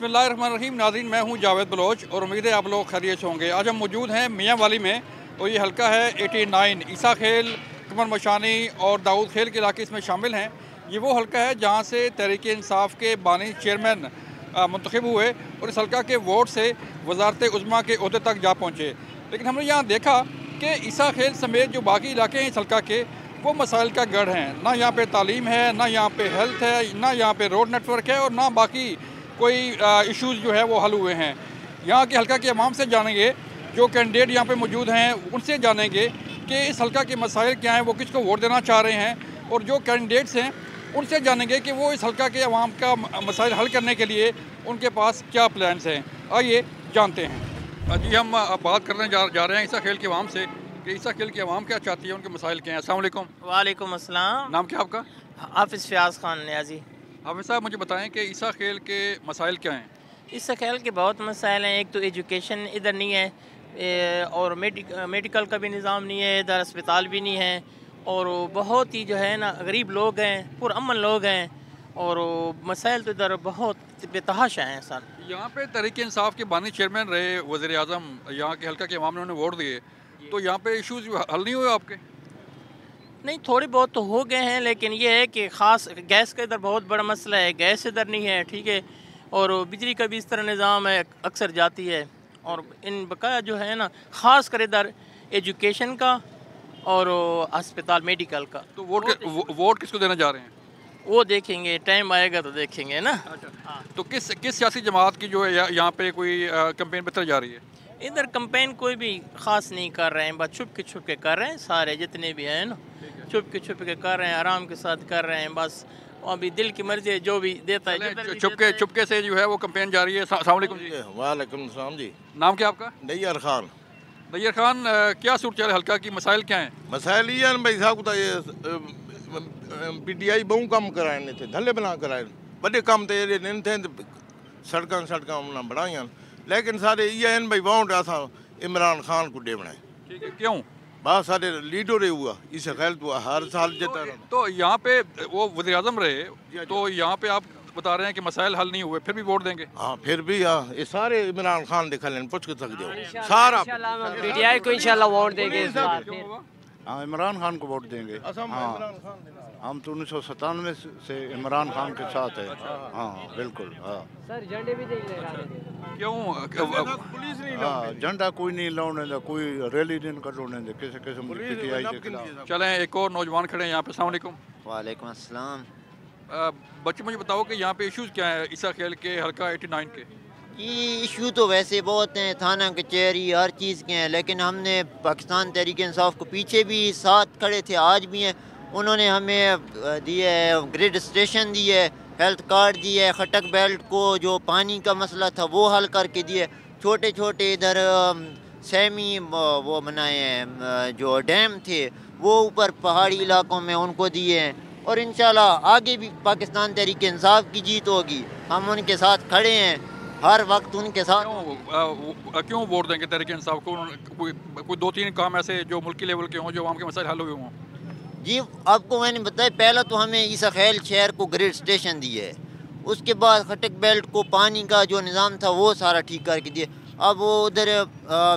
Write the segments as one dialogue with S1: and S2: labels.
S1: बिस्मिल्लाहिर्रहमानिर्रहीम। नाज़रीन, मैं हूँ जावेद बलोच और उम्मीद है आप लोग खैरियत से होंगे। आज हम मौजूद हैं मियाँ वाली में और ये हल्का है 89। ईसा खेल, कमर मशानी और दाऊद खेल के इलाके इसमें शामिल हैं। ये वो हल्का है जहाँ से तहरीक इंसाफ के बानी चेयरमैन मुंतखब हुए और इस हल्का के वोट से वजारत उज़्मा के ओहदे तक जा पहुँचे। लेकिन हमने यहाँ देखा कि ईसा खेल समेत जो बाकी इलाके हैं इस हल्का के, वो मसाइल का गढ़ हैं। ना यहाँ पे तालीम है, ना यहाँ पे हेल्थ है, ना यहाँ पे रोड नेटवर्क है और ना बाकी कोई इश्यूज़ जो है वो हल हुए हैं। यहाँ के हल्का के अवाम से जानेंगे, जो कैंडिडेट यहाँ पे मौजूद हैं उनसे जानेंगे कि इस हल्का के मसाइल क्या हैं, वो किसको वोट देना चाह रहे हैं, और जो कैंडिडेट्स हैं उनसे जानेंगे कि वो इस हल्का के अवाम का मसाइल हल करने के लिए उनके पास क्या प्लान्स हैं। आइए जानते हैं। जी, हम बात करने जा रहे हैं ईसा खेल के अवाम से कि ईसा खेल की अवाम क्या चाहती है, उनके मसाइल क्या हैं। अस्सलाम वालेकुम।
S2: वालेकुम अस्सलाम।
S1: नाम क्या आपका?
S2: हाफिज़ फ़याज़ खान नियाज़ी।
S1: हाफिज़ साहब, मुझे बताएं कि ईसा खेल के मसाइल क्या हैं।
S2: ईसा खेल के बहुत मसाइल हैं। एक तो एजुकेशन इधर नहीं है और मेडिकल का भी निज़ाम नहीं है, इधर अस्पताल भी नहीं है, और बहुत ही जो है ना गरीब लोग हैं, पुरअमन लोग हैं, और मसाइल तो इधर बहुत बेतहाशा हैं सर।
S1: यहाँ पे तहरीक इंसाफ के बानी चेयरमैन रहे वज़ीर आज़म, यहाँ के हल्का के अवाम ने उन्हें वोट दिए, तो यहाँ पे इश्यूज़ हल नहीं हुए आपके?
S2: नहीं, थोड़े बहुत तो हो गए हैं, लेकिन ये है कि ख़ास गैस का इधर बहुत बड़ा मसला है। गैस इधर नहीं है, ठीक है, और बिजली का भी इस तरह निज़ाम है, अक्सर जाती है। और इन बकाया जो है ना ख़ास कर इधर एजुकेशन का और अस्पताल मेडिकल का।
S1: तो वोट किसको देना जा रहे हैं?
S2: वो देखेंगे, टाइम आएगा तो देखेंगे ना।
S1: अच्छा, तो किस सियासी जमात की जो है यहाँ पे कोई कैंपेन बेहतर जा रही है?
S2: इधर कैंपेन कोई भी ख़ास नहीं कर रहे हैं, बस छुप के कर रहे हैं। सारे जितने भी हैं ना छुप के कर रहे हैं, आराम के साथ कर रहे हैं। बस अभी दिल की मर्जी है, जो भी देता है
S1: छुपके से जो है वो कैंपेन जारी है। अस्सलाम वालेकुम जी।
S3: वालेकुम सलाम जी।
S1: नाम क्या आपका?
S3: नैयर खान।
S1: नैयर खान, क्या सूरत हाल हल्का की, मसाइल क्या हैं?
S3: मसाइल ये हैं भाई साहब को ये PTI बहु कम कराए थे, धले बना कराए, बड़े कम तो ये नहीं थे, सड़क उन्हें बढ़ाइया, लेकिन सारे ये हैं भाई वोट असा इमरान खान को दे बनाए।
S1: ठीक है, क्यों?
S3: बस सारे लीडर हुआ ईसा खेल तो हर साल जीता रहा।
S1: तो यहाँ पे वो वज़ीर आज़म रहे, तो यहाँ पे आप बता रहे हैं कि मसाइल हल नहीं हुए, फिर भी वोट देंगे?
S3: हाँ, फिर भी ये सारे इमरान खान दिखा लें, पूछ के सकते हो सारा
S4: PTI को इंशाल्लाह वोट देंगे इस बार।
S5: हाँ, इमरान खान को वोट देंगे। हाँ, हम तो 1997 से इमरान खान के साथ है। हाँ बिल्कुल। हाँ
S4: सर, झंडे भी देंगे।
S1: क्यों?
S3: पुलिस नहीं,
S5: हाँ, झंडा कोई नहीं लाने दे, कोई रैली नहीं करने दे, किसी किस्म की PTI के खिलाफ।
S1: चलें, एक और नौजवान खड़े हैं यहाँ पे। अस्सलाम वालेकुम।
S6: वालेकुम अस्सलाम।
S1: बच्चे, मुझे बताओ कि यहाँ पे इश्यूज़ क्या है ईसा खेल के हल्का 89 के?
S6: ये इशू तो वैसे बहुत हैं, थाना कचहरी हर चीज़ के हैं, लेकिन हमने पाकिस्तान तहरीक इंसाफ को पीछे भी साथ खड़े थे, आज भी हैं। उन्होंने हमें दिए है ग्रिड स्टेशन दिए, हेल्थ कार्ड दिए, खटक बेल्ट को जो पानी का मसला था वो हल करके दिए, छोटे छोटे इधर सेमी वो बनाए हैं, जो डैम थे वो ऊपर पहाड़ी इलाकों में उनको दिए हैं, और इंशाल्लाह आगे भी पाकिस्तान तहरीक इंसाफ की जीत होगी। हम उनके साथ खड़े हैं, हर वक्त उनके साथ।
S1: क्यों वोट देंगे तहरीक इंसाफ को? कोई 2-3 काम ऐसे जो मुल्की लेवल के हों, जो आवाम के मसाइल हल हुए हों?
S6: जी, आपको मैंने बताया, पहला तो हमें ईसा खेल शहर को ग्रिड स्टेशन दिए है, उसके बाद खटक बेल्ट को पानी का जो निज़ाम था वो सारा ठीक करके दिए। अब वो उधर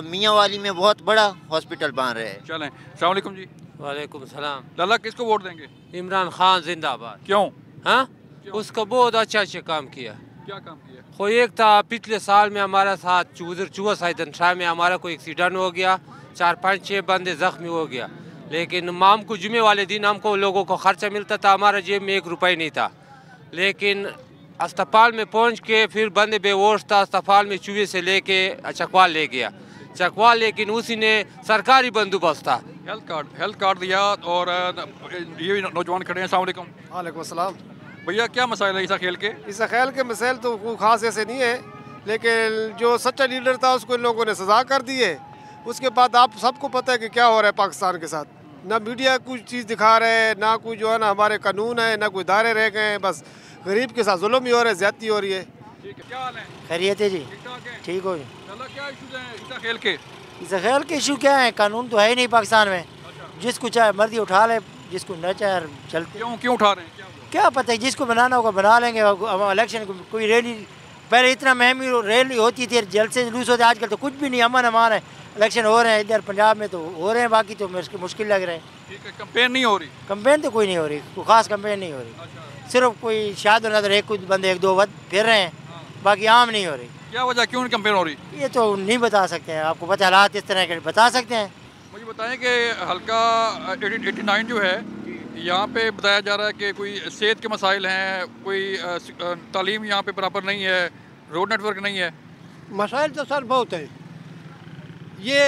S6: मियाँ वाली में बहुत बड़ा हॉस्पिटल बन रहे हैं।
S1: चलें, अस्सलाम वालेकुम जी।
S4: वालेकुम सलाम।
S1: लाला, किसको वोट देंगे?
S4: इमरान खान जिंदाबाद।
S1: क्यों?
S4: हाँ, उसका बहुत अच्छा काम किया।
S1: क्या काम किया?
S4: कोई एक था पिछले साल में हमारा साथ उधर चूहा में हमारा कोई एक्सीडेंट हो गया, 4-5-6 बंदे जख्मी हो गया, लेकिन माम को जुमे वाले दिन हमको लोगों को खर्चा मिलता था, हमारा जेब में 1 रुपये नहीं था, लेकिन अस्पताल में पहुंच के फिर बंदे बेहोश था, अस्पताल में चूहे से लेके चकवाल ले गया, चकवाल, लेकिन उसी ने सरकारी बंदोबस्त था,
S1: हेल्थ कार्ड दिया। और ये नौजवान खड़े हैं। अस्सलाम वालेकुम।
S7: वालेकुम अस्सलाम।
S1: भैया, क्या मसाइल है ईसा खेल के?
S7: ईसा खेल के मसाइल तो कोई ख़ास ऐसे नहीं है, लेकिन जो सच्चा लीडर था उसको इन लोगों ने सज़ा कर दी है। उसके बाद आप सबको पता है कि क्या हो रहा है पाकिस्तान के साथ, ना मीडिया कुछ चीज़ दिखा रहे है, ना कोई जो है ना हमारे कानून है, ना कोई दायरे रह गए हैं, बस गरीब के साथ जुल्म ही हो रहा है, ज़्यादती हो रही है।
S1: क्या हाल है?
S8: खैरियत है जी, ठीक हो।
S1: क्या इशूज़ हैं ईसा खेल के?
S8: ईसा खेल के इशू क्या है? कानून तो है ही नहीं पाकिस्तान में। जिसको चाहे मर्जी उठा ले, जिसको न चाहे चलते।
S1: क्यों उठा रहे हैं?
S8: क्या पता है, जिसको बनाना होगा बना लेंगे। इलेक्शन कोई रैली पहले इतना महंगी रैली होती थी, जलसे जुलूस होते, आजकल तो कुछ भी नहीं, अमन अमान है। इलेक्शन हो रहे हैं इधर पंजाब में तो हो रहे हैं, बाकी तो मुश्किल लग रहे हैं।
S1: ठीक है, कंपेन नहीं हो रही?
S8: कंपेन तो कोई नहीं हो रही, कोई ख़ास कंपेन नहीं हो रही।
S1: अच्छा।
S8: सिर्फ कोई शायद नजर एक कुछ बंदे एक दो फिर रहे हैं, बाकी आम नहीं हो रही।
S1: क्या वजह, क्यों नहीं कंपेन हो रही?
S8: ये तो नहीं बता सकते हैं, आपको पता हालात इस तरह के बता सकते हैं।
S1: मुझे बताएं कि हल्का 89 जो है, यहाँ पे बताया जा रहा है कि कोई सेहत के मसाइल हैं, कोई तालीम यहाँ पे बराबर नहीं है, रोड नेटवर्क नहीं है।
S9: मसाइल तो सर बहुत है, ये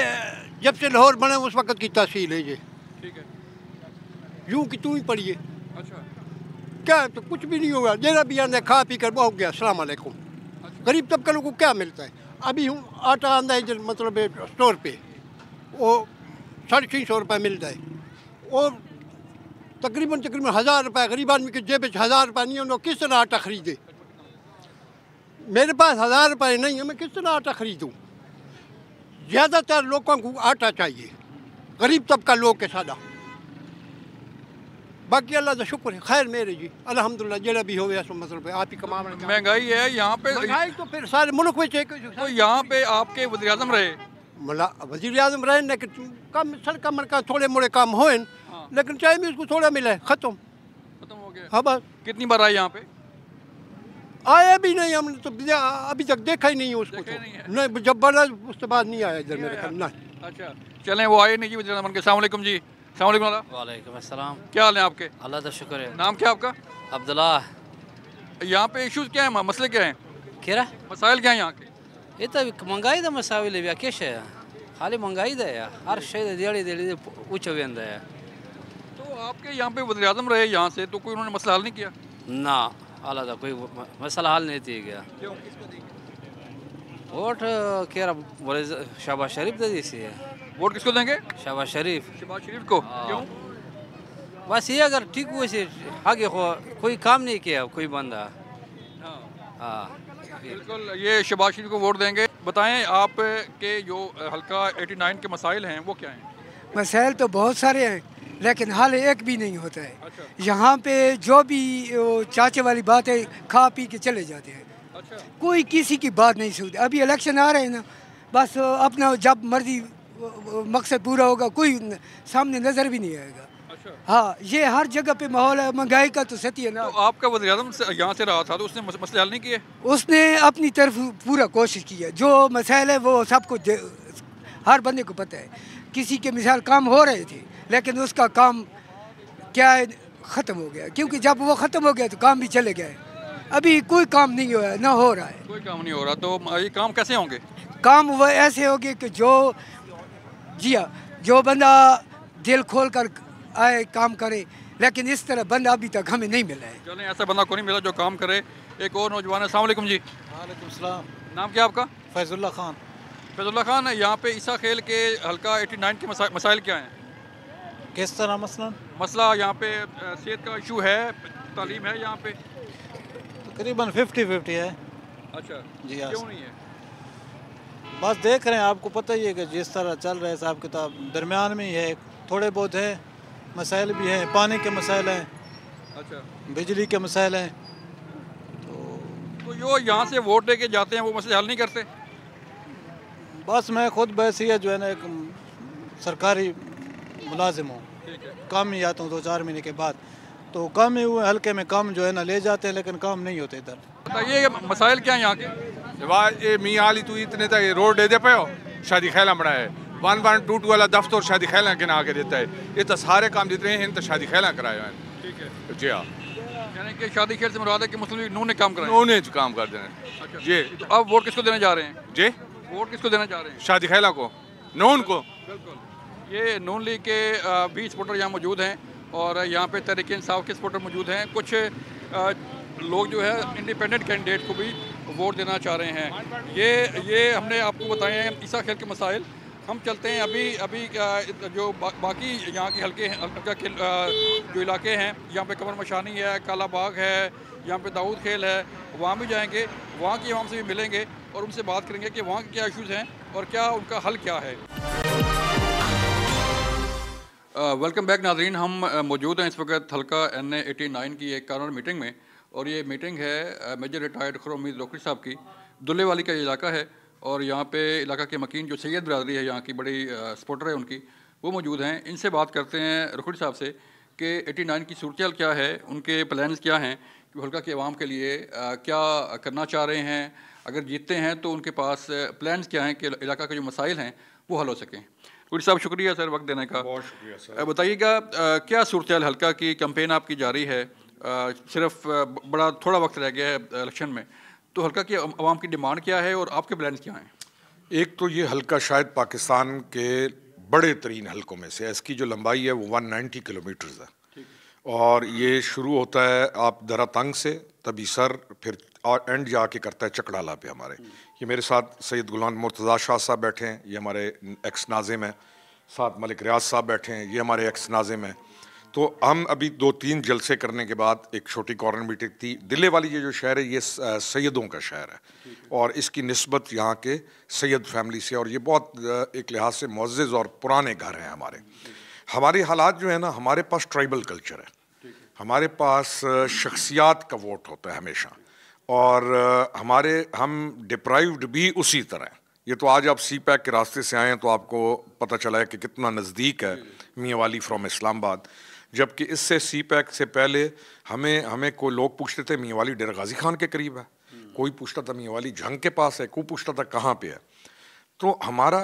S9: जब से लाहौर बने उस वक्त की तहसील है ये।
S1: ठीक है।
S9: यूं कि तू ही पढ़िए।
S1: अच्छा।
S9: क्या तो कुछ भी नहीं होगा, जरा भी आंदा खा पी कर बहुत गया, अस्सलाम वालेकुम। गरीब तबके लोगों को क्या मिलता है? अभी हूँ आटा आंदा है मतलब स्टोर पे, वो 650 रुपये मिलता है, और तकरीबन 1000 रुपये गरीब आदमी के जेब 1000 रुपये नहीं है, उन्होंने किस तरह आटा खरीदे? मेरे पास 1000 रुपये नहीं है, मैं किस तरह आटा खरीदूँ? ज़्यादातर लोगों को आटा चाहिए, गरीब तबका लोग के सादा। बाकी अल्लाह का शुक्र है, खैर मेरे जी अल्हम्दुलिल्लाह, जरा भी हो गया सो मतलब आप ही कमा।
S1: महंगाई है यहाँ पे,
S9: महंगाई तो फिर सारे मुल्क में
S1: तो यहाँ पे आपके वज़ीर आज़म रहे,
S9: वज़ीर आज़म रहे, लेकिन कम सड़का मड़का थोड़े मोड़े काम हो, लेकिन चाहे भी उसको थोड़ा मिले, ख़त्म
S1: हो गया।
S9: हाँ बस।
S1: कितनी बार आए यहाँ पे?
S9: आया भी नहीं, हमने तो अभी तक देखा ही नहीं है उसको, तो नहीं, जब बना उसके बाद नहीं आया इधर मेरे ख्याल ना। अच्छा,
S1: चलें, वो आए नहीं जी वज़ीर आज़म के। अस्सलाम वालेकुम जी। अस्सलाम वालेकुम।
S10: वालेकुम अस्सलाम।
S1: क्या हाल है आपके?
S10: अल्लाह का शुक्र है।
S1: नाम क्या आपका?
S10: अब्दुल्ला।
S1: यहाँ पे इश्यूज़ क्या है, मसले क्या हैं?
S10: क्या
S1: मसाइल क्या हैं यहाँ के?
S10: ये तो महंगाई का मसाइल है, क्या है खाली महंगाई का है, हर शे दिहाड़ी दिहाड़ी ऊँचा वेंदा है।
S1: तो आपके यहाँ पे वज़ीर आज़म रहे यहाँ से, तो कोई उन्होंने मसला हल नहीं किया?
S10: ना, अल्लाह का कोई मसला हल नहीं थी गया। वोट क्या बोले शहबाज शरीफ दे दी सी है।
S1: वोट किसको देंगे?
S10: शहबाज शरीफ।
S1: शहबाज शरीफ को क्यों?
S10: बस ये अगर ठीक हुए से आगे कोई काम नहीं किया कोई बंदा।
S1: हाँ बिल्कुल, ये शहबाज शरीफ को वोट देंगे। बताएं आप के जो हल्का 89 के मसाइल हैं वो क्या हैं?
S11: मसाइल तो बहुत सारे हैं, लेकिन हाल एक भी नहीं होता है। अच्छा। यहाँ पे जो भी चाचे वाली बात है, खा पी के चले जाते हैं। अच्छा। कोई किसी की बात नहीं सुनते। अभी इलेक्शन आ रहे हैं ना, बस अपना जब मर्जी मकसद पूरा होगा, कोई सामने नज़र भी नहीं आएगा। अच्छा। हाँ, ये हर जगह पे माहौल है, महंगाई का तो सती है ना।
S1: तो आपका वज़ीर आज़म यहाँ से रहा था, तो उसने मसले हल नहीं किए?
S11: उसने अपनी तरफ पूरा कोशिश की है। जो मसाइल है वो सबको हर बंदे को पता है। किसी के मिसाल काम हो रहे थे, लेकिन उसका काम क्या है, ख़त्म हो गया, क्योंकि जब वो ख़त्म हो गया तो काम भी चले गए। अभी कोई काम नहीं हुआ है, ना हो रहा है
S1: कोई काम नहीं हो रहा। तो ये काम कैसे होंगे?
S11: काम वो ऐसे होंगे कि जो बंदा दिल खोल कर आए काम करे, लेकिन इस तरह बंदा अभी तक हमें नहीं मिला है।
S1: चलें, ऐसा बंदा को नहीं मिला जो काम करे। एक और नौजवान है। अस्सलाम वालेकुम जी।
S12: वालेकुम सलाम।
S1: नाम क्या आपका?
S12: फैजुल्ला खान।
S1: फैजुल्ला खान, यहाँ पे ईसा खेल के हल्का 89 के मसाइल क्या हैं?
S12: किस तरह
S1: मसला यहाँ पे सेहत का इशू है, तालीम है यहाँ पे?
S12: तकरीबन 50-50 है।
S1: अच्छा
S12: जी,
S1: क्यों नहीं है?
S12: बस देख रहे हैं, आपको पता ही है कि जिस तरह चल रहा है हिसाब किताब दरमियान में ही है। थोड़े बहुत है मसाइल भी हैं, पानी के मसाइल हैं। अच्छा। बिजली के मसाइल हैं।
S1: तो जो यहाँ से वोट दे के जाते हैं वो मसले हल नहीं करते?
S12: बस मैं खुद वैसे जो है ना एक सरकारी मुलाजिम हूँ, काम ही आता हूँ 2-4 महीने के बाद, तो काम ही हुए हल्के में काम जो है ना ले जाते हैं, लेकिन काम नहीं होते इधर।
S1: बताइए मसाइल क्या हैं यहाँ के?
S13: ये मियाँ आली तू इतने तक रोड दे पे हो, शादी खैला बना है 112 वाला दफ्तर शादी खैला के ना आके देता है। ये तो सारे काम जितने हैं तो शादी खैला कराए हैं। ठीक है जी हाँ,
S1: यानी कि शादी खेल से मुराद है कि मुस्लिम नून ने काम कराया।
S13: नून ने काम कर देना। अच्छा जी।
S1: तो अब वोट किसको देने जा रहे हैं?
S13: जी,
S1: वोट किसको देना चाह रहे हैं?
S13: शादी खैला को, नून को।
S1: बिल्कुल। ये नून लीग के 20 सपोर्टर यहाँ मौजूद हैं और यहाँ पे तहरीक इंसाफ के सपोर्टर मौजूद हैं। कुछ लोग जो है इंडिपेंडेंट कैंडिडेट को भी वोट देना चाह रहे हैं। ये हमने आपको बताए हैं ईसा खेल के मसाइल। हम चलते हैं अभी जो बाकी यहाँ के हल्के जो इलाके हैं, यहाँ पे कमर मशानी है, काला बाग है, यहाँ पे दाऊद खेल है, वहाँ भी जाएंगे, वहाँ की आवाम से भी मिलेंगे और उनसे बात करेंगे कि वहाँ के क्या इश्यूज़ हैं और क्या उनका हल क्या है। वेलकम बैक नाज़रीन, हम मौजूद हैं इस वक्त हल्का NA 89 की एक कार्नर मीटिंग में और ये मीटिंग है मेजर रिटायर्ड खुर्रम उम्मीद लोकरी साहब की। दुल्ले वाली का ये इलाका है और यहाँ पे इलाका के मकीन जो सैयद बरादरी है यहाँ की बड़ी सपोर्टर है उनकी, वो मौजूद हैं। इनसे बात करते हैं रुखड़ी साहब से कि 89 की सूरत क्या है, उनके प्लान्स क्या हैं कि हल्का के अवाम के लिए क्या करना चाह रहे हैं, अगर जीतते हैं तो उनके पास प्लान्स क्या हैं कि इलाका के जो मसाइल हैं वो हल हो सकें। रुखड़ी साहब शुक्रिया सर वक्त देने का।
S14: बहुत शुक्रिया सर।
S1: बताइएगा क्या सूरत हल्का की कैंपेन आपकी जारी है, सिर्फ बड़ा थोड़ा वक्त रह गया है इलेक्शन में, तो हल्का की अवाम की डिमांड क्या है और आपके प्लान्स क्या हैं?
S14: एक तो ये हल्का शायद पाकिस्तान के बड़े तरीन हल्कों में से है। इसकी जो लंबाई है वो 190 किलोमीटर्स है और ये शुरू होता है आप दरातंग से, तभी सर, फिर और एंड जाके करता है चकड़ाला पे हमारे। ये मेरे साथ सैयद गुलाम मुर्तज़ा शाह साहब बैठे हैं, ये हमारे एक्स नाज़िम हैं, साथ मलिक रियाज साहब बैठे हैं, ये हमारे एक्स नाज़िम हैं। तो हम अभी 2-3 जलसे करने के बाद एक छोटी कॉर्नर मीटिंग थी। दिल्ली वाली ये जो शहर है ये सैयदों का शहर है और इसकी निस्बत यहाँ के सैयद फैमिली से, और ये बहुत एक लिहाज से मुअज़्ज़ज़ और पुराने घर हैं हमारे। हमारे हालात जो है ना, हमारे पास ट्राइबल कल्चर है, हमारे पास शख्सियात का वोट होता है हमेशा, और हम डिप्राइव्ड भी उसी तरह। ये तो आज आप सी पैक के रास्ते से आए हैं तो आपको पता चला है कि कितना नज़दीक है मियाँ वाली फ्रॉम इस्लामाबाद, जबकि इससे सी पैक से पहले हमें कोई लोग पूछते थे मियाँ वाली डेरा गाजी खान के करीब है, कोई पूछता था मियाँ वाली जंग के पास है, कोई पूछता था कहाँ पे है। तो हमारा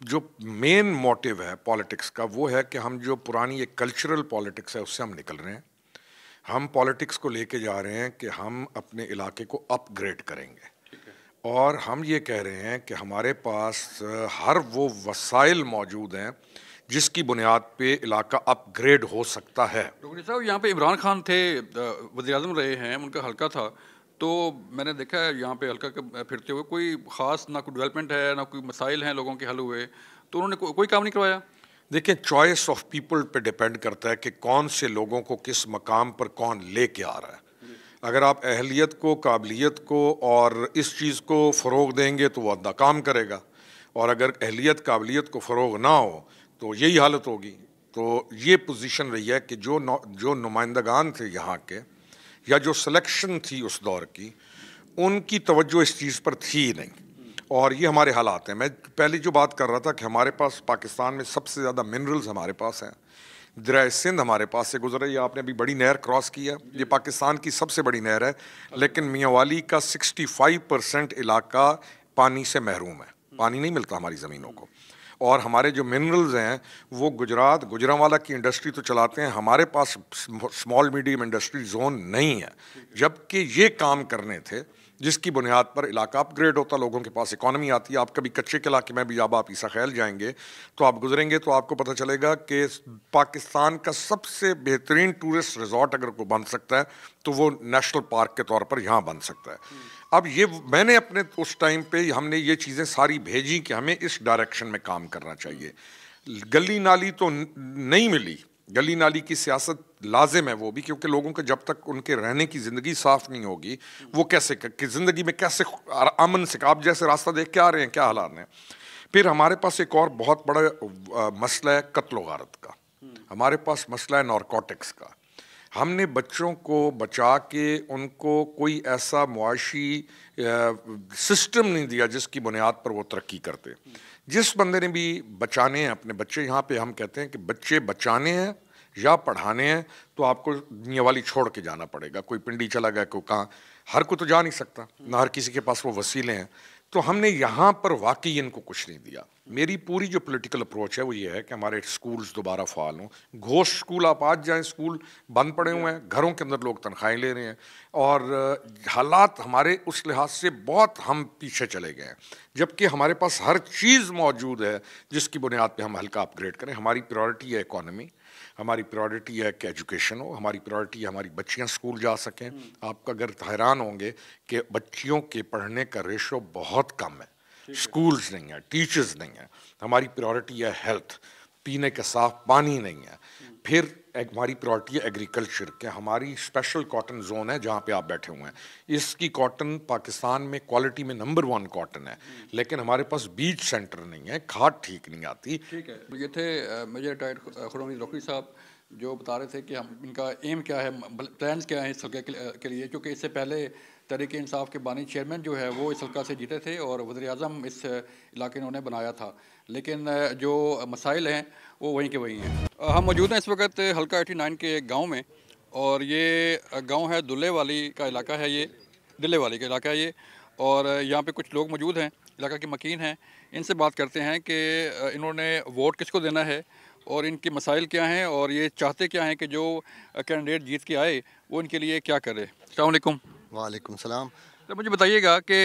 S14: जो मेन मोटिव है पॉलिटिक्स का वो है कि हम जो पुरानी एक कल्चरल पॉलिटिक्स है उससे हम निकल रहे हैं। हम पॉलिटिक्स को लेके जा रहे हैं कि हम अपने इलाके को अपग्रेड करेंगे, और हम ये कह रहे हैं कि हमारे पास हर वो वसाइल मौजूद हैं जिसकी बुनियाद पे इलाका अपग्रेड हो सकता है।
S1: डॉक्टर साहब, यहाँ पे इमरान खान थे, वज़ीर-ए-आज़म रहे हैं, उनका हल्का था, तो मैंने देखा है यहाँ पे हल्का के फिरते हुए कोई ख़ास ना कोई डेवलपमेंट है ना कोई मसाइल हैं लोगों के हल हुए, तो उन्होंने कोई काम नहीं करवाया।
S14: देखिए, चॉइस ऑफ पीपल पे डिपेंड करता है कि कौन से लोगों को किस मकाम पर कौन लेके आ रहा है। अगर आप अहलियत को, काबिलियत को और इस चीज़ को फ़रोग़ देंगे तो वो अद्दा काम करेगा, और अगर अहलियत काबिलियत को फ़रोग़ ना हो तो यही हालत होगी। तो ये पोजीशन रही है कि जो नुमाइंदगान थे यहाँ के, या जो सिलेक्शन थी उस दौर की, उनकी तवज्जो इस चीज़ पर थी नहीं, और ये हमारे हालात हैं। मैं पहले जो बात कर रहा था कि हमारे पास पाकिस्तान में सबसे ज़्यादा मिनरल्स हमारे पास हैं। दरिया सिंध हमारे पास से गुजरा, ये आपने अभी बड़ी नहर क्रॉस की है, ये पाकिस्तान की सबसे बड़ी नहर है, लेकिन मियाँ वाली का 65% इलाका पानी से महरूम है, पानी नहीं मिलता हमारी ज़मीनों को। और हमारे जो मिनरल्स हैं वो गुजरात, गुजरांवाला की इंडस्ट्री तो चलाते हैं, हमारे पास स्मॉल मीडियम इंडस्ट्री जोन नहीं है, जबकि ये काम करने थे जिसकी बुनियाद पर इलाका अपग्रेड होता, लोगों के पास इकॉनमी आती है। आप कभी कच्चे के इलाके में भी जब आप ईसा ख्याल जाएंगे तो आप गुजरेंगे तो आपको पता चलेगा कि पाकिस्तान का सबसे बेहतरीन टूरिस्ट रिजॉर्ट अगर कोई बन सकता है तो वो नेशनल पार्क के तौर पर यहाँ बन सकता है। अब ये मैंने अपने उस टाइम पे हमने ये चीज़ें सारी भेजी कि हमें इस डायरेक्शन में काम करना चाहिए। गली नाली तो नहीं मिली, गली नाली की सियासत लाजिम है वो भी, क्योंकि लोगों को जब तक उनके रहने की ज़िंदगी साफ़ नहीं होगी वो कैसे कि ज़िंदगी में कैसे अमन से, आप जैसे रास्ता देख के आ रहे हैं क्या हालात हैं। फिर हमारे पास एक और बहुत बड़ा मसला है कत्ल गारत का, हमारे पास मसला है नारकोटिक्स का। हमने बच्चों को बचा के उनको कोई ऐसा मुआशी सिस्टम नहीं दिया जिसकी बुनियाद पर वो तरक्की करते। जिस बंदे ने भी बचाने हैं अपने बच्चे, यहाँ पे हम कहते हैं कि बच्चे बचाने हैं या पढ़ाने हैं तो आपको मियाँ वाली छोड़ के जाना पड़ेगा। कोई पिंडी चला गया, कोई कहाँ, हर कोई तो जा नहीं सकता, ना हर किसी के पास वो वसीले हैं। तो हमने यहाँ पर वाकई इनको कुछ नहीं दिया। मेरी पूरी जो पॉलिटिकल अप्रोच है वो ये है कि हमारे स्कूल्स दोबारा फ़ाल हों। घोष स्कूल आप आज जाएं, स्कूल बंद पड़े हुए हैं, घरों के अंदर लोग तनख्वाहें ले रहे हैं, और हालात हमारे उस लिहाज से बहुत हम पीछे चले गए हैं, जबकि हमारे पास हर चीज़ मौजूद है जिसकी बुनियाद पे हम हल्का अपग्रेड करें। हमारी प्रायोरिटी है इकॉनमी, हमारी प्रायोरिटी है कि एजुकेशन हो, हमारी प्रायोरिटी है हमारी बच्चियां स्कूल जा सकें। आपका अगर हैरान होंगे कि बच्चियों के पढ़ने का रेशो बहुत कम है, स्कूल्स नहीं है, टीचर्स नहीं है। हमारी प्रायोरिटी है हेल्थ, पीने का साफ पानी नहीं है। फिर हमारी प्रायोरिटी है एग्रीकल्चर के, हमारी स्पेशल कॉटन जोन है जहाँ पे आप बैठे हुए हैं। इसकी कॉटन पाकिस्तान में क्वालिटी में नंबर 1 कॉटन है, लेकिन हमारे पास बीज सेंटर नहीं है, खाद ठीक नहीं आती।
S1: ठीक है, ये थे मेजर रिटायर्ड खुर्रम उम्मीद लोकरी साहब। जो बता रहे थे कि हम इनका एम क्या है, प्लान्स क्या हैं इस हल्के के लिए, क्योंकि इससे पहले तहरीक इंसाफ के बानी चेयरमैन जो है वो इस हल्का से जीते थे और वज़ीर-ए-आज़म इस इलाके इन्होंने बनाया था, लेकिन जो मसाइल हैं वो वहीं के वहीं हैं। हम मौजूद हैं इस वक्त हल्का 89 के गाँव में, और ये गाँव है दुल्ले वाली का इलाका है, ये दिल्ले वाली का इलाका है ये, और यहाँ पे कुछ लोग मौजूद हैं, इलाका के मकीन हैं। इनसे बात करते हैं कि इन्होंने वोट किसको देना है और इनके मसाइल क्या हैं और ये चाहते क्या हैं कि जो कैंडिडेट जीत के आए वो इनके लिए क्या करे। अस्सलाम वालेकुम।
S15: वालेकुम सलाम।
S1: तो मुझे बताइएगा कि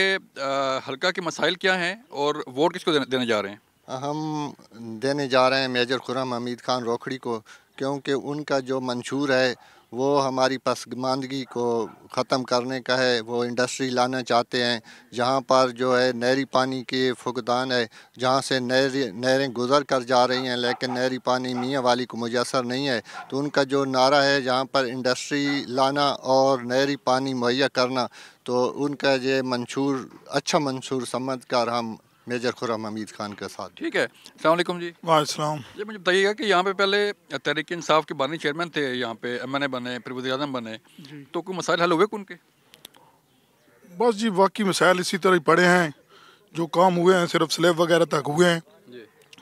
S1: हल्का के मसाइल क्या हैं और वोट किसको देने जा रहे हैं?
S15: हम देने जा रहे हैं मेजर खुर्रम हमीद खान रोखड़ी को, क्योंकि उनका जो मंशूर है वो हमारी पसमानदगी को ख़त्म करने का है। वो इंडस्ट्री लाना चाहते हैं जहाँ पर जो है नहरी पानी के फुकदान है, जहाँ से नहरें गुज़र कर जा रही हैं लेकिन नहरी पानी मियाँ वाली को मुयसर नहीं है। तो उनका जो नारा है जहाँ पर इंडस्ट्री लाना और नहरी पानी मुहैया करना, तो उनका ये मंशूर अच्छा मंशूर समझ कर हम मेजर खुर्रम हमीद खान के साथ।
S1: ठीक है, अस्सलाम वालेकुम जी।
S16: वालेकुम।
S1: ये मुझे बताइएगा कि यहाँ पे पहले तहरीक इंसाफ के बानी चेयरमैन थे, यहाँ पे MNA बने, फिर वज़ीर-ए-आज़म बने, तो कोई मसाइल हल हुए उनके?
S16: बस जी बाकी मसाइल इसी तरह ही पड़े हैं, जो काम हुए हैं सिर्फ स्लैब वगैरह तक हुए हैं,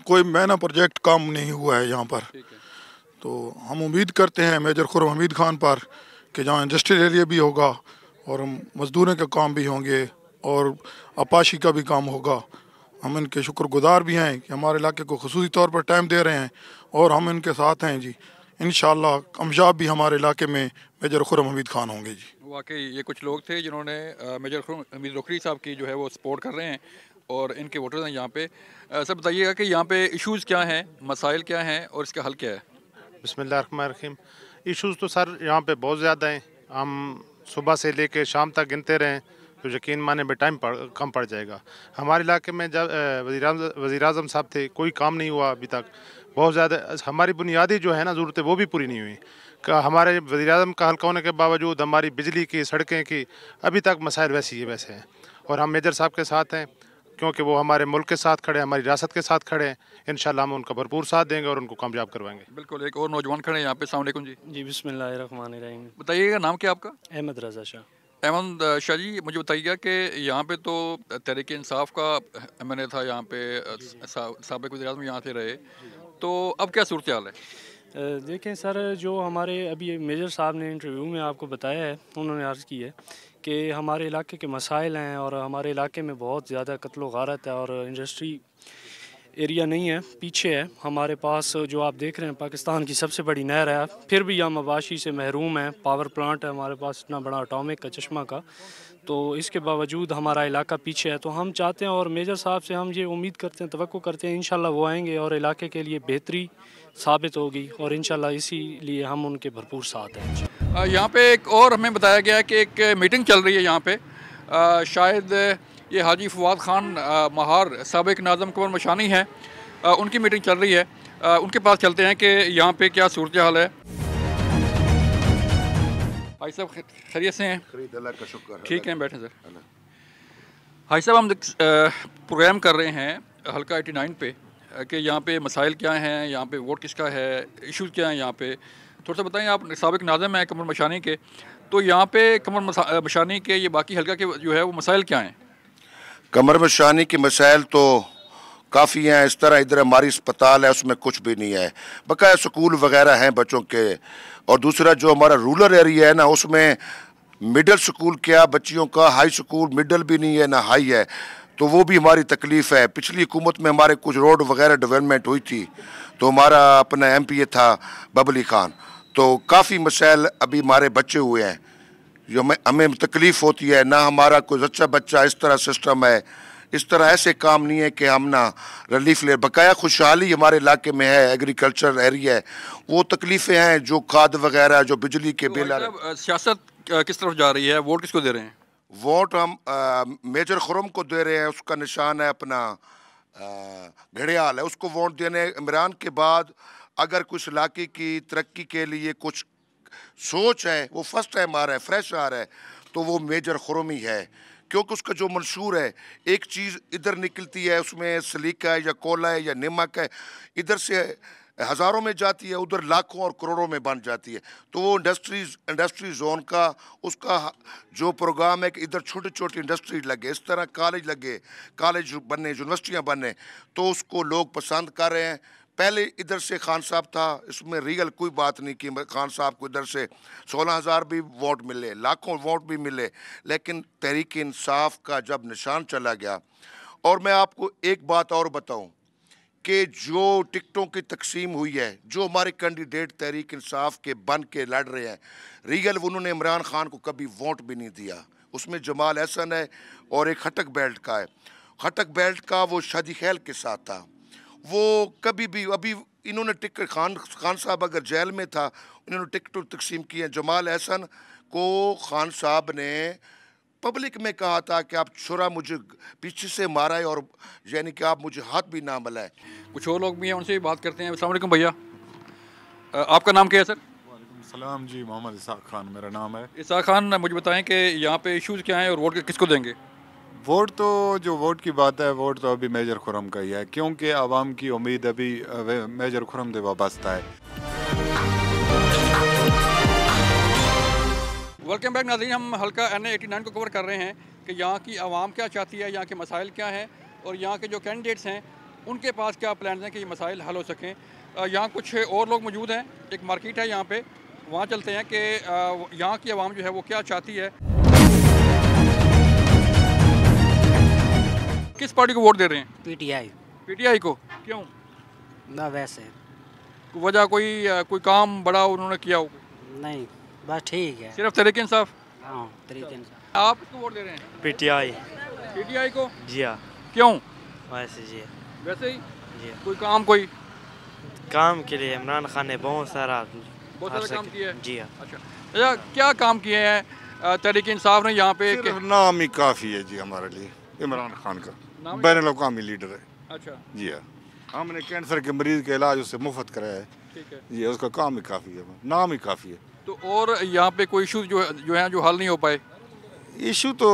S16: कोई मैना प्रोजेक्ट काम नहीं हुआ है यहाँ पर। तो हम उम्मीद करते हैं मेजर खुर्रम हमीद खान पर कि जहाँ इंडस्ट्रियल एरिया भी होगा और मजदूरों का काम भी होंगे और अपाशी का भी काम होगा। हम इनके शुक्रगुजार भी हैं कि हमारे इलाके को खुसूसी तौर पर टाइम दे रहे हैं और हम इनके साथ हैं जी। इंशाअल्लाह कामयाब भी हमारे इलाके में मेजर खुर्रम हमीद खान होंगे जी।
S1: वाकई ये कुछ लोग थे जिन्होंने मेजर खुर्रम हमीद रोखड़ी साहब की जो है वो सपोर्ट कर रहे हैं और इनके वोटर्स हैं यहाँ पे। सर बताइएगा कि यहाँ पे इश्यूज़ क्या हैं, मसाइल क्या हैं और इसका हल क्या है?
S17: बिस्मिल्लाहिर्रहमानिर्रहीम। इश्यूज़ तो सर यहाँ पे बहुत ज़्यादा हैं, हम सुबह से लेकर शाम तक गिनते रहें तो यकीन माने में टाइम कम पड़ जाएगा। हमारे इलाके में जब वज़ीर-ए-आज़म साहब थे कोई काम नहीं हुआ अभी तक। बहुत ज़्यादा हमारी बुनियादी जो है ना ज़रूरतें वो भी पूरी नहीं हुई। हमारे वज़ीर-ए-आज़म का हल्का होने के बावजूद हमारी बिजली की, सड़कें की अभी तक मसाइल वैसे ही वैसे हैं और हम मेजर साहब के साथ हैं क्योंकि वो हमारे मुल्क के साथ खड़े हैं, हमारी रियासत के साथ खड़े हैं। इंशाल्लाह हम उनका भरपूर साथ देंगे और उनको कामयाब करवाएंगे।
S1: बिल्कुल। एक और नौजवान खड़े हैं यहाँ पे। अस्सलाम वालेकुम जी।
S18: जी बिस्मिल्लाहिर्रहमानिर्रहीम।
S1: बताइएगा नाम क्या आपका?
S18: अहमद रज़ा शाह।
S1: अहमद शाह जी, मुझे बताइएगा कि यहाँ पे तो तहरीक इंसाफ का MNA था यहाँ पे, साबिक़ वज़ीर-ए-आज़म यहाँ से रहे, तो अब क्या सूरत हाल है?
S18: देखें सर, जो हमारे अभी मेजर साहब ने इंटरव्यू में आपको बताया है, उन्होंने अर्ज़ की है कि हमारे इलाके के मसाइल हैं और हमारे इलाके में बहुत ज़्यादा कत्ल व गारत है और इंडस्ट्री एरिया नहीं है, पीछे है। हमारे पास जो आप देख रहे हैं पाकिस्तान की सबसे बड़ी नहर है, फिर भी हम आबाशी से महरूम हैं। पावर प्लांट है हमारे पास इतना बड़ा एटॉमिक का चश्मा का, तो इसके बावजूद हमारा इलाका पीछे है। तो हम चाहते हैं और मेजर साहब से हम ये उम्मीद करते हैं, तवक्को करते हैं इंशाल्लाह वो आएंगे और इलाके के लिए बेहतरी साबित होगी और इंशाल्लाह इसीलिए हम उनके भरपूर साथ हैं।
S1: यहाँ पे एक और हमें बताया गया है कि एक मीटिंग चल रही है यहाँ पे, शायद ये हाजी फवाद खान महार साबिक़ नाज़िम कुंवर मशानी है, उनकी मीटिंग चल रही है। उनके पास चलते हैं कि यहाँ पे क्या सूरत हाल है। भाई साहब खैरियत से हैं?
S19: अल्लाह का शुक्र है।
S1: ठीक है, बैठे सर। भाई साहब, हम प्रोग्राम कर रहे हैं हल्का 89 पे कि यहाँ पे मसाइल क्या हैं, यहाँ पे वोट किसका है, इशूज़ क्या हैं यहाँ पे, थोड़ा सा बताएं। आप साबिक़ नाज़िम हैं कमर मशानी के, तो यहाँ पे कमर मशानी के ये बाकी हल्का के जो है वो मसाइल क्या हैं?
S19: कमर मशानी के मसाइल तो काफ़ी हैं। इस तरह इधर हमारी अस्पताल है, उसमें कुछ भी नहीं है, बकाया स्कूल वगैरह हैं बच्चों के। और दूसरा जो हमारा रूरल एरिया है ना, उसमें मिडिल स्कूल क्या बच्चियों का, हाई स्कूल मिडिल भी नहीं है ना हाई है, तो वो भी हमारी तकलीफ़ है। पिछली हुकूमत में हमारे कुछ रोड वगैरह डेवलपमेंट हुई थी, तो हमारा अपना MPA था बबली खान, तो काफ़ी मसाइल अभी हमारे बच्चे हुए हैं जो हमें तकलीफ़ होती है ना। हमारा कोई अच्छा बच्चा इस तरह सिस्टम है, इस तरह ऐसे काम नहीं है कि हम ना रिलीफ ले। बकाया खुशहाली हमारे इलाके में है, एग्रीकल्चर एरिया है, वो तकलीफ़ें हैं जो खाद वगैरह, जो बिजली के बिल।
S1: सियासत किस तरफ जा रही है, वोट किसको दे रहे हैं?
S19: वोट हम मेजर खुर्रम को दे रहे हैं, उसका निशान है अपना घड़ियाल है, उसको वोट देने। इमरान के बाद अगर कुछ इलाके की तरक्की के लिए कुछ सोच है, वो फर्स्ट टाइम आ रहा है, फ्रेश आ रहा है, तो वो मेजर खुर्रम ही है, क्योंकि उसका जो मंशूर है, एक चीज़ इधर निकलती है उसमें सलीका है या कोला है या नमक है, इधर से हज़ारों में जाती है, उधर लाखों और करोड़ों में बन जाती है। तो वो इंडस्ट्री जोन का उसका जो प्रोग्राम है कि इधर छोटे छोटे इंडस्ट्री लगे, इस तरह कॉलेज लगे, कॉलेज बनने, यूनिवर्सिटियाँ बनने, तो उसको लोग पसंद कर रहे हैं। पहले इधर से खान साहब था, इसमें रियल कोई बात नहीं कि खान साहब को इधर से 16,000 भी वोट मिले, लाखों वोट भी मिले, लेकिन तहरीक इंसाफ का जब निशान चला गया। और मैं आपको एक बात और बताऊं कि जो टिकटों की तकसीम हुई है, जो हमारे कैंडिडेट तहरीक इंसाफ के बन के लड़ रहे हैं, रियल उन्होंने इमरान खान को कभी वोट भी नहीं दिया। उसमें जमाल अहसन है और एक खटक बेल्ट का है। खटक बेल्ट का वो शादी खैल के साथ था, वो कभी भी, अभी इन्होंने टिकट खान साहब अगर जेल में था, इन्होंने टिकट तकसीम की है। जमाल अहसन को खान साहब ने पब्लिक में कहा था कि आप छुरा मुझे पीछे से मारा है और यानी कि आप मुझे हाथ भी ना मिलाए।
S1: कुछ और लोग भी हैं, उनसे भी बात करते हैं। अस्सलाम वालेकुम भैया, आपका नाम क्या है सर?
S20: सलाम जी, मोहम्मद इसाक खान मेरा नाम है।
S1: इसाक खान, मुझे बताएं कि यहाँ पे इश्यूज़ क्या हैं और वोट किसको देंगे?
S20: वोट तो जो वोट की बात है, वोट तो अभी मेजर खुरम का ही है, क्योंकि आवाम की उम्मीद अभी मेजर खुरम से वाबस्ता है।
S1: वेलकम बैक नाज़रीन, हम हल्का NA 89 को कवर कर रहे हैं कि यहाँ की आवाम क्या चाहती है, यहाँ के मसाइल क्या हैं और यहाँ के जो कैंडिडेट्स हैं उनके पास क्या प्लान हैं कि ये मसाइल हल हो सकें। यहाँ कुछ और लोग मौजूद हैं, एक मार्केट है यहाँ पे, वहाँ चलते हैं कि यहाँ की आवाम जो है वो क्या चाहती है। किस पार्टी को वोट दे रहे हैं? PTI को। क्यों?
S21: ना वैसे
S1: वजह कोई काम बड़ा उन्होंने किया हो?
S21: नहीं, बस ठीक है।
S1: सिर्फ तहरीक इंसाफ?
S21: हाँ, तहरीक इंसाफ।
S1: आप किसको वोट दे रहे हैं? PTI को?
S21: जी हाँ।
S1: क्यों?
S21: वैसे जी,
S1: वैसे ही?
S21: जी।
S1: कोई
S21: काम के लिए इमरान खान ने बहुत सारा
S1: काम किया है।
S21: जी हाँ।
S1: अच्छा, क्या काम किए हैं तहरीक इंसाफ ने यहाँ पे?
S20: नाम ही काफ़ी है जी हमारे लिए, इमरान खान का बैनुल-अक़वामी लीडर है।
S1: अच्छा
S20: जी हाँ, हमने कैंसर के मरीज का इलाज उससे मुफ्त कराया है।
S1: ठीक है
S20: जी, उसका काम ही काफ़ी है, नाम ही काफ़ी है।
S1: तो और यहाँ पे कोई इशू जो है जो हल नहीं हो पाए?
S20: इशू तो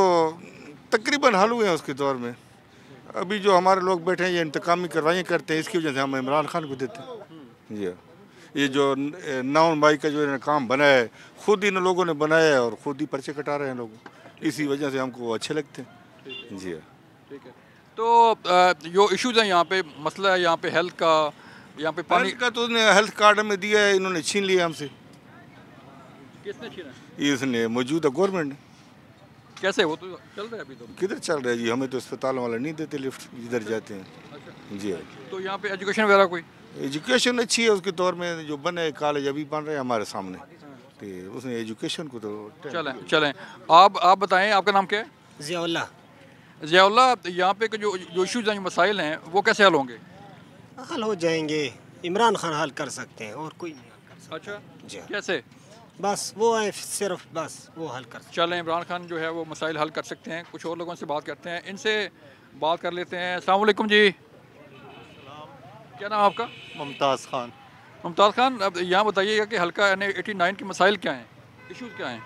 S20: तकरीबन हल हुए हैं उसके दौर में। अभी जो हमारे लोग बैठे हैं ये इंतकामी कार्रवाइयाँ करते हैं, इसकी वजह से हम इमरान खान को देते हैं। जी हाँ, ये जो नाउन बाई का जो इन्होंने काम बनाया है, खुद इन लोगों ने बनाया है और खुद ही पर्चे कटा रहे हैं लोग, इसी वजह से हमको अच्छे लगते हैं। जी हाँ,
S1: ठीक है। तो जो इश्यूज हैं यहाँ पे, मसला है यहाँ पे हेल्थ का, यहाँ पे पानी
S20: का, तो उसने हेल्थ कार्ड में दिया है, इन्होंने छीन लिया हमसे।
S1: किसने छीना?
S20: इसने मौजूदा गवर्नमेंट ने।
S1: कैसे? वो तो चल रहा है अभी। तो
S20: किधर चल रहा है जी, हमें तो अस्पताल वाला नहीं देते लिफ्ट, जिधर जाते हैं।
S1: अच्छा।
S20: जी हाँ।
S1: तो यहाँ पे एजुकेशन वगैरह कोई?
S20: एजुकेशन अच्छी है उसके दौर में, जो बने कॉलेज अभी बन रहे हैं हमारे सामने, तो उसने एजुकेशन को तो
S1: चलें। आप बताएं, आपका नाम क्या है?
S22: ज़ियाउल्लाह।
S1: यहाँ पे जो इश्यूज हैं, जो मसाइल हैं, वो कैसे हल होंगे?
S22: हल हो जाएंगे, इमरान खान हल कर सकते हैं और कोई नहीं हल कर सकता।
S1: अच्छा
S22: जी,
S1: कैसे?
S22: बस वो है, सिर्फ बस वो हल कर सकते।
S1: चलें, इमरान खान जो है वो मसाइल हल कर सकते हैं। कुछ और लोगों से बात करते हैं, इनसे बात कर लेते हैं। अस्सलाम वालेकुम जी, क्या नाम आपका?
S23: मुमताज़ खान।
S1: मुमताज़ खान, अब यहाँ बताइएगा कि हल्का NA 89 के मसाइल क्या हैं, इश्यूज़ क्या हैं?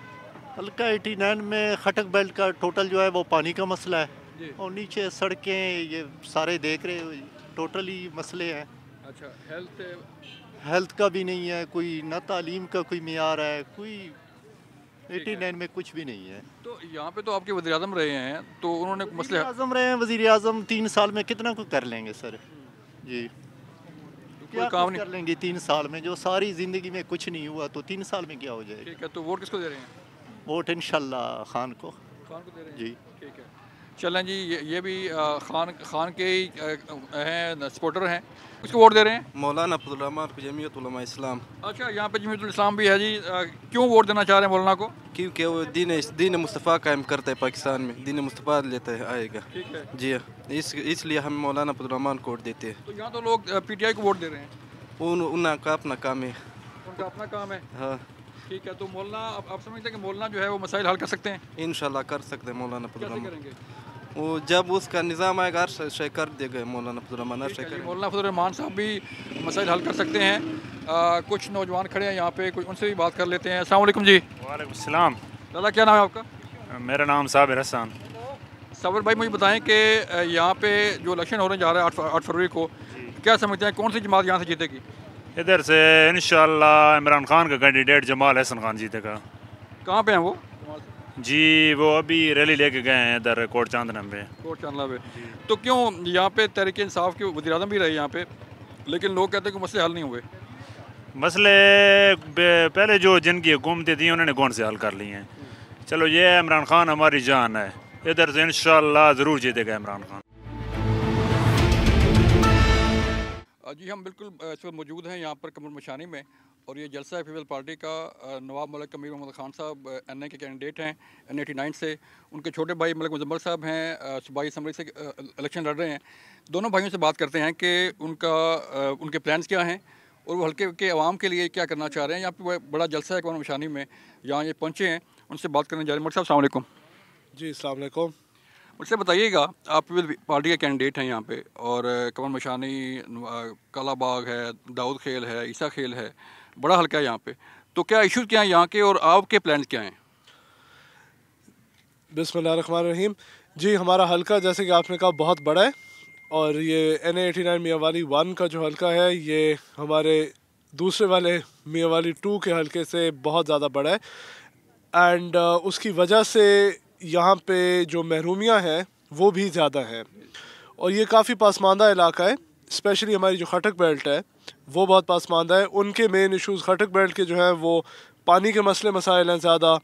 S23: हल्का 89 में खटक बेल्ट का टोटल जो है वो पानी का मसला है, और नीचे सड़कें ये सारे देख रहे हो, टोटली मसले हैं।
S1: अच्छा,
S23: हेल्थ का भी नहीं है कोई, ना तालीम का कोई मियार है, कोई 89 में कुछ भी नहीं है।
S1: तो यहाँ पे तो आपके वज़ीर आज़म रहे हैं, तो उन्होंने मसले
S23: आज़म रहे हैं, वज़ीर आज़म 3 साल में कितना कुछ कर लेंगे सर जी, क्या
S1: काम
S23: कर लेंगे 3 साल में, जो सारी ज़िंदगी में कुछ नहीं हुआ तो 3 साल में क्या हो जाएगा।
S1: ठीक है, तो वोट किसको दे रहे हैं?
S23: वोट इंशाल्लाह खान को
S1: दे रहे हैं
S23: जी।
S1: ठीक है, चलें जी, ये भी खान के हैं, सपोर्टर हैं। किसको वोट दे रहे हैं?
S24: मौलाना अब्दुल रहमान को, जमीयत उलमा इस्लाम।
S1: अच्छा, यहाँ पे जमीयत इस्लाम भी है जी, क्यों वोट देना चाह रहे हैं मौलाना को?
S24: क्योंकि वो दीन मुस्तफ़ा कायम करता है पाकिस्तान में, दीन मुस्तफ़ा लेता है आएगा।
S1: ठीक है
S24: जी हाँ, इसलिए हम मौलाना अब्दुल रहमान को वोट देते हैं।
S1: तो यहाँ तो लोग PTI को वोट दे रहे हैं।
S24: उनका अपना काम है।
S1: उनका अपना काम है।
S24: हाँ
S1: ठीक है, तो मौलाना आप समझते हैं कि मौलाना जो है वो मसाइल हल कर सकते हैं?
S24: इंशाल्लाह कर सकते हैं मौलाना अब्दुल रहमान।
S1: कैसे करेंगे?
S24: वो जब उसका निज़ाम आएगा हर शय कर देगा मौलाना अब्दुल रहमान।
S1: मौलाना अब्दुल रहमान साहब भी मसाइल हल कर सकते हैं। कुछ नौजवान खड़े हैं यहाँ पे, कुछ उनसे भी बात कर लेते हैं। अस्सलाम वालेकुम जी।
S25: वालेकुम सलाम।
S1: दादा, क्या नाम है आपका?
S25: मेरा नाम साबिर हसन।
S1: साबिर भाई, मुझे बताएं कि यहाँ पे जो इलेक्शन होने जा रहा है 8 फरवरी को, क्या समझते हैं कौन सी जमात यहाँ से जीतेगी?
S25: इधर से इंशाल्लाह इमरान खान का कैंडिडेट जमाल हसन खान जीतेगा।
S1: कहाँ पे हैं वो?
S25: जी वो अभी रैली लेके गए हैं इधर कोट चांदना पे।
S1: कोट चांदना पे। तो क्यों यहाँ पे तहरीक इंसाफ के वज़ीर आज़म भी रहे यहाँ पे, लेकिन लोग कहते हैं कि मसले हल नहीं हुए?
S25: मसले पहले जो जिनकी हुकूमतें थी उन्होंने कौन से हल कर लिए हैं। चलो ये इमरान खान हमारी जान है, इधर से इंशाल्लाह ज़रूर जीतेगा इमरान खान।
S1: जी हम बिल्कुल इस वक्त मौजूद हैं यहाँ पर कमर मशानी में, और ये जलसा है पीपल पार्टी का। नवाब मलिक अमीर मोहम्मद खान साहब NA के कैंडिडेट हैं N89 से। उनके छोटे भाई मलिक मुजम्मल साहब हैं सूबाई असम्बली से इलेक्शन लड़ रहे हैं। दोनों भाइयों से बात करते हैं कि उनके प्लान्स क्या हैं और वो हल्के के आवाम के लिए क्या करना चाह रहे हैं। यहाँ पे बड़ा जलसा है कमर मशानी में, यहाँ ये पहुँचे हैं, उनसे बात करने जा रहे हैं। मलिक साहब अस्सलाम वालेकुम।
S2: जी अस्सलाम वालेकुम।
S1: मुझसे बताइएगा, आप पीपल पार्टी के कैंडिडेट हैं यहाँ पे, और कमर मशानी, काला बाग है, दाऊद खेल है, ईसा खेल है, बड़ा हल्का है यहाँ पे। तो क्या इश्यूज़ क्या हैं यहाँ के और आपके प्लान्स क्या हैं?
S2: बिस्मिल्लाहिर्रहमानिर्रहीम। जी हमारा हल्का जैसे कि आपने कहा बहुत बड़ा है, और ये NA89 मियांवाली 1 का जो हल्का है ये हमारे दूसरे वाले मियांवाली 2 के हल्के से बहुत ज़्यादा बड़ा है। एंड उसकी वजह से यहाँ पे जो महरूमियाँ हैं वो भी ज़्यादा हैं, और ये काफ़ी पासमानदा इलाका है। स्पेशली हमारी जो खटक बेल्ट है वो बहुत पासमानदा है। उनके मेन इश्यूज़ खटक बेल्ट के जो हैं वो पानी के मसले मसाइल हैं ज़्यादा।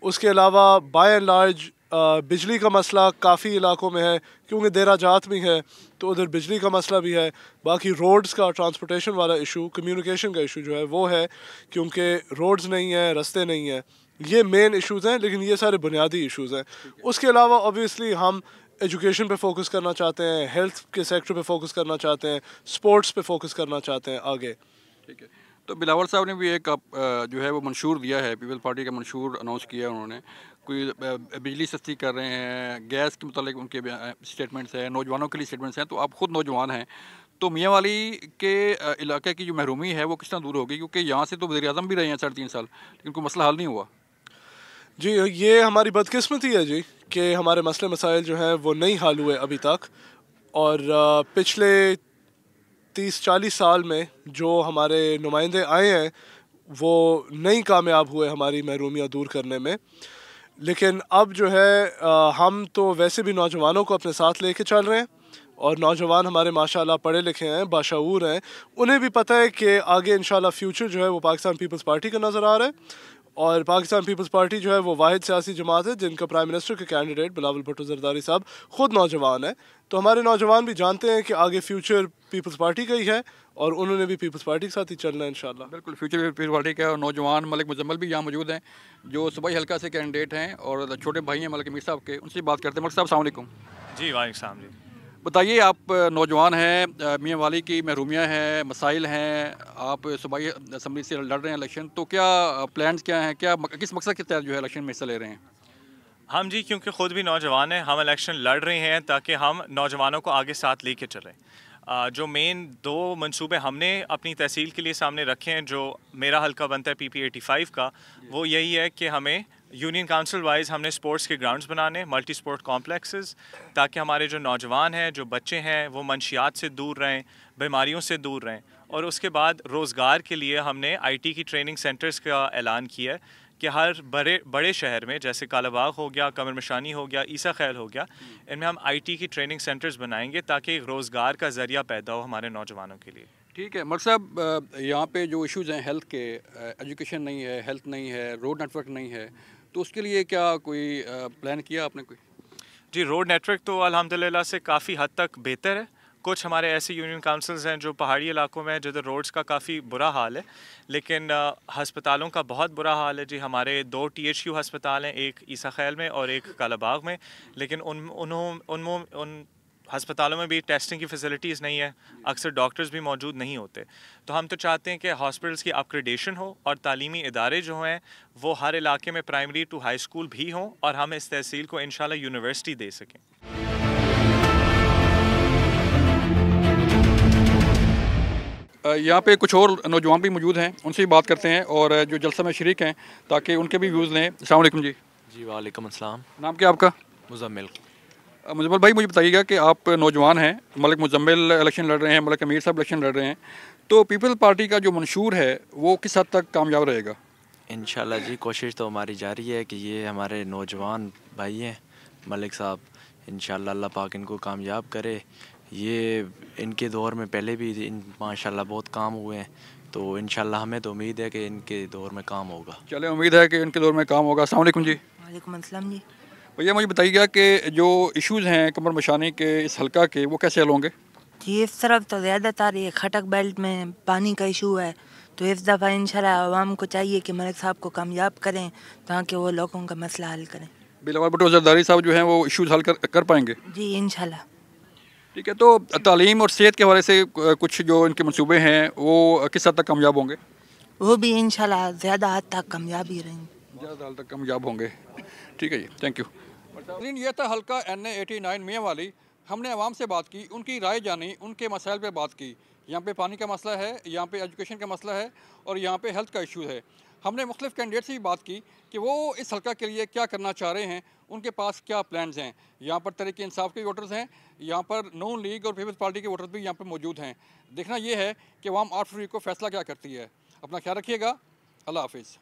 S2: उसके अलावा बाय एंड लार्ज बिजली का मसला काफ़ी इलाकों में है, क्योंकि देराजात भी है तो उधर बिजली का मसला भी है। बाकी रोड्स का, ट्रांसपोर्टेशन वाला इशू, कम्युनिकेशन का इशू जो है वो है, क्योंकि रोड्स नहीं है, रास्ते नहीं है। ये मेन इश्यूज़ हैं, लेकिन ये सारे बुनियादी इश्यूज़ हैं। उसके अलावा ऑब्वियसली हम एजुकेशन पे फोकस करना चाहते हैं, हेल्थ के सेक्टर पे फोकस करना चाहते हैं, स्पोर्ट्स पे फोकस करना चाहते हैं आगे।
S1: ठीक है। तो बिलावल साहब ने भी एक जो है वो मंशूर दिया है, पीपल पार्टी का मंशूर अनाउंस किया उन्होंने। कोई बिजली सस्ती कर रहे हैं, गैस के मुतालिक उनके स्टेटमेंट्स हैं, नौजवानों के लिए स्टेटमेंट्स हैं। तो आप ख़ुद नौजवान हैं, तो मियांवाली के इलाके की जो महरूमी है वो किस तरह दूर होगी? क्योंकि यहाँ से तो वज़ीर आज़म भी रहे हैं 3.5 साल, लेकिन कोई मसला हल नहीं हुआ।
S2: जी ये हमारी बदकिस्मती है जी कि हमारे मसले मसाइल जो हैं वो नहीं हल हुए अभी तक। और पिछले 30-40 साल में जो हमारे नुमाइंदे आए हैं वो नहीं कामयाब हुए हमारी महरूमियाँ दूर करने में। लेकिन अब जो है हम तो वैसे भी नौजवानों को अपने साथ लेके चल रहे हैं, और नौजवान हमारे माशाल्लाह पढ़े लिखे हैं, बाशऊर हैं। उन्हें भी पता है कि आगे इंशाल्लाह फ्यूचर जो है वो पाकिस्तान पीपल्स पार्टी का नज़र आ रहा है। और पाकिस्तान पीपल्स पार्टी जो है वो वाहिद सियासी जमात है जिनका प्राइम मिनिस्टर के कैंडिडेट बिलावल भुट्टो जरदारी साहब ख़ुद नौजवान है। तो हमारे नौजवान भी जानते हैं कि आगे फ्यूचर पीपल्स पार्टी का ही है, और उन्होंने भी पीपल्स पार्टी के साथ ही चलना है इंशाल्लाह।
S1: बिल्कुल फ्यूचर पीपल्स पार्टी का। और नौजवान मलिक मुजम्मल भी यहाँ मौजूद हैं, जो सूबाई हल्का से कैंडिडेट हैं, और छोटे भाई हैं मलिक अमीर साहब के। उनसे बात करते हैं। मलिक साहब अस्सलाम वालेकुम।
S3: जी वालेकुम सलाम जी।
S1: बताइए, आप नौजवान हैं, मियांवाली की महरूमियाँ हैं, मसाइल हैं, आप सूबाई असम्बली से लड़ रहे हैं इलेक्शन, तो क्या प्लान्स क्या हैं, क्या किस मकसद के तहत जो है इलेक्शन में हिस्सा ले रहे हैं?
S3: हम जी क्योंकि ख़ुद भी नौजवान हैं, हम इलेक्शन लड़ रहे हैं ताकि हम नौजवानों को आगे साथ लेके चलें। जो मेन 2 मंसूबे हमने अपनी तहसील के लिए सामने रखे हैं, जो मेरा हल्का बनता है PP 85 का, वो यही है कि हमें यूनियन काउंसिल वाइज हमने स्पोर्ट्स के ग्राउंड्स बनाने, मल्टी स्पोर्ट कॉम्प्लेक्सेस, ताकि हमारे जो नौजवान हैं, जो बच्चे हैं, वो मंशियात से दूर रहें, बीमारियों से दूर रहें। और उसके बाद रोज़गार के लिए हमने IT की ट्रेनिंग सेंटर्स का ऐलान किया है कि हर बड़े शहर में, जैसे कालाबाग हो गया, कमर मशानी हो गया, ईसा खैल हो गया, इनमें हम IT की ट्रेनिंग सेंटर्स बनाएंगे ताकि रोज़गार का ज़रिया पैदा हो हमारे नौजवानों के लिए।
S1: ठीक है। मलिक साहब, यहाँ पे जो इश्यूज़ हैं हेल्थ के, एजुकेशन नहीं है, हेल्थ नहीं है, रोड नेटवर्क नहीं है, तो उसके लिए क्या कोई प्लान किया आपने कोई?
S3: जी रोड नेटवर्क तो अल्हम्दुलिल्लाह से काफ़ी हद तक बेहतर है। कुछ हमारे ऐसे यूनियन काउंसिल्स हैं जो पहाड़ी इलाकों में जिधर रोड्स का काफ़ी बुरा हाल है, लेकिन हस्पतालों का बहुत बुरा हाल है जी। हमारे 2 THQ हस्पताल हैं, एक ईसा खैल में और एक कालाबाग में, लेकिन उन हस्पतालों में भी टेस्टिंग की फैसिलिटीज़ नहीं है, अक्सर डॉक्टर्स भी मौजूद नहीं होते। तो हम तो चाहते हैं कि हॉस्पिटल्स की अपग्रेडेशन हो और तालीमी इदारे जो हैं वो हर इलाके में प्राइमरी टू हाई स्कूल भी हों, और हम इस तहसील को इंशाल्लाह यूनिवर्सिटी दे सकें।
S1: यहाँ पे कुछ और नौजवान भी मौजूद हैं, उनसे भी बात करते हैं और जो जलसा में शरीक हैं, ताकि उनके भी व्यूज़ लें। अस्सलाम वालेकुम जी।
S4: जी वालेकुम अस्सलाम।
S1: नाम क्या आपका?
S4: मुजम्मिल।
S1: मुजम्मिल भाई, मुझे बताइएगा कि आप नौजवान हैं, मलिक मुजम्मिल इलेक्शन लड़ रहे हैं, मलिक अमीर साहब इलेक्शन लड़ रहे हैं, तो पीपल्स पार्टी का जो मंशूर है वो किस हद तक कामयाब रहेगा?
S21: इंशाल्लाह जी कोशिश तो हमारी जारी है कि ये हमारे नौजवान भाई हैं मलिक साहब, इंशाल्लाह अल्लाह पाक इनको कामयाब करे। ये इनके दौर में पहले भी माशाल्लाह बहुत काम हुए हैं, तो इंशाल्लाह हमें तो उम्मीद है कि इनके दौर में काम होगा।
S1: चले, उम्मीद है कि इनके दौर में काम होगा। अस्सलाम वालेकुम जी।
S4: वालेकुम अस्सलाम जी।
S1: भैया मुझे बताइएगा कि जो इश्यूज़ हैं कमर मशानी के इस हल्का के वो कैसे हल होंगे?
S4: जी इस तरफ तो ज़्यादातर ये खटक बेल्ट में पानी का इशू है, तो इस दफ़ा इंशाल्लाह आवाम को चाहिए कि मलिक साहब को कामयाब करें ताकि वो लोगों का मसला हल करें।
S1: बिलावल भुट्टो जरदारी साहब जो हैं वो इश्यूज़ हल कर पाएंगे?
S4: जी इंशाल्लाह।
S1: ठीक है, तो तालीम और सेहत के हवाले से कुछ जो इनके मंसूबे हैं वो किस हद तक कामयाब होंगे?
S4: वो भी इंशाल्लाह ज़्यादा हद तक कामयाब ही रहेंगे।
S1: ज़्यादा हद तक कामयाब होंगे। ठीक है जी, थैंक यू। ये था हल्का NA89 मियाँ वाली। हमने आवाम से बात की, उनकी राय जानी, उनके मसाइल पे बात की। यहाँ पे पानी का मसला है, यहाँ पे एजुकेशन का मसला है और यहाँ पे हेल्थ का इशू है। हमने मुख्तलिफ कैंडिडेट से भी बात की कि वो इस हल्का के लिए क्या करना चाह रहे हैं, उनके पास क्या प्लान्स हैं। यहाँ पर तहरीक इंसाफ के वोटर्स हैं, यहाँ पर नून लीग और पीपल्स पार्टी के वोटर्स भी यहाँ पर मौजूद हैं। देखना ये है कि अवाम 8 फरवरी को फैसला क्या करती है। अपना ख्याल रखिएगा। अल्लाह हाफिज़।